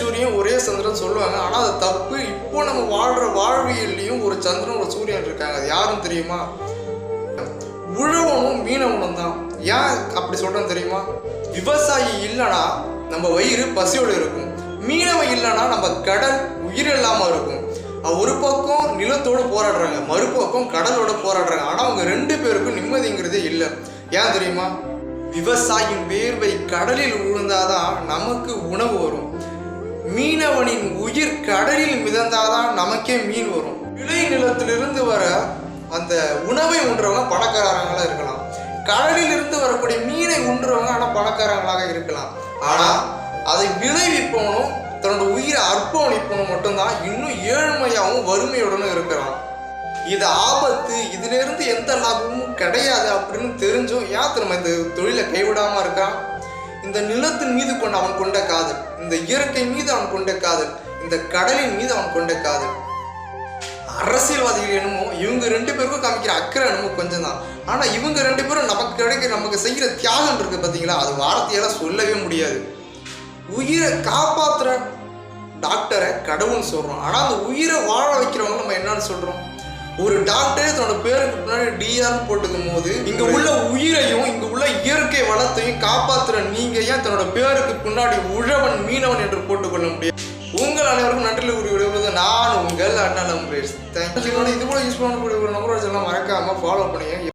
சூரியன் ஒரே சந்திரன் சொல்லுவாங்க. ஆனால் அது தப்பு. இப்போ நம்ம வாழ்கிற வாழ்வியல்லையும் ஒரு சந்திரன் ஒரு சூரியன் இருக்காங்க. அது யாரும் தெரியுமா? உழவனும் மீனவனும் தான். ஏன் அப்படி சொல்கிறேன்னு தெரியுமா? விவசாயி இல்லைனா நம்ம வயிறு பசியோடு இருக்கும். மீனவன் இல்லைனா நம்ம கடல் உயிர் இல்லாமல் இருக்கும். ஒரு பக்கம் நிலத்தோடு போராடுறாங்க, மறுபக்கம் கடலோட போராடுறாங்க. ஆனால் அவங்க 2 பேருக்கும் நிம்மதிங்கிறதே இல்லை. ஏன் தெரியுமா? விவசாயியின் வேர்வை கடலில் விழுந்தாதான் நமக்கு உணவு வரும். மீனவனின் உயிர் கடலில் மிதந்தாதான் நமக்கே மீன் வரும். விளை நிலத்திலிருந்து வர அந்த உணவை உண்றவங்க பணக்காரங்களாக இருக்கலாம். கடலில் இருந்து வரக்கூடிய மீனை உண்றவங்க ஆனால் பணக்காரங்களாக இருக்கலாம். ஆனால் அதை விளைவிப்பவனும் தன்னோட உயிரை அர்ப்பணிப்பவனும் மட்டும்தான் இன்னும் ஏழ்மையாகவும் வறுமையுடனும் இருக்கிறான். இது ஆபத்து, இதிலிருந்து எந்த லாபமும் கிடையாது அப்படின்னு தெரிஞ்சும் ஏன் நம்ம இந்த தொழிலை கைவிடாமல் இருக்கான்? இந்த நிலத்தின் மீது அவன் கொண்ட காதல், இந்த இயற்கை மீது அவன் கொண்ட காதல், இந்த கடலின் மீது அவன் கொண்ட காதல். அரசியல்வாதிகள் என்னமோ இவங்க 2 பேருக்கும் காமிக்கிற அக்கறை என்னமோ கொஞ்சம் தான். ஆனால் இவங்க 2 பேரும் நமக்கு செய்கிற தியாகம் இருக்குது பார்த்தீங்களா? அது வார்த்தையெல்லாம் சொல்லவே முடியாது. உயிரை காப்பாற்றுற டாக்டரை கடவுள்னு சொல்கிறோம். ஆனால் அந்த உயிரை வாழ வைக்கிறவங்க நம்ம என்னன்னு சொல்கிறோம்? ஒரு டாக்டரே தன்னோட பேருக்கு முன்னாடி டிஆர்னு போட்டுக்கும் போது இங்கே உள்ள உயிரையும் இங்கே உள்ள இயற்கை வளத்தையும் காப்பாற்றுற நீங்கள் ஏன் தன்னோட பேருக்கு முன்னாடி உழவன் மீனவன் என்று போட்டுக்கொள்ள முடியும்? உங்கள் அனைவருக்கும் நன்றியில் விடுவது நான் உங்கள் அண்ணன். தேங்க்யூ. இது போல யூஸ் பண்ணக்கூடிய ஒரு நம்பர் மறக்காமல் ஃபாலோ பண்ணுங்க.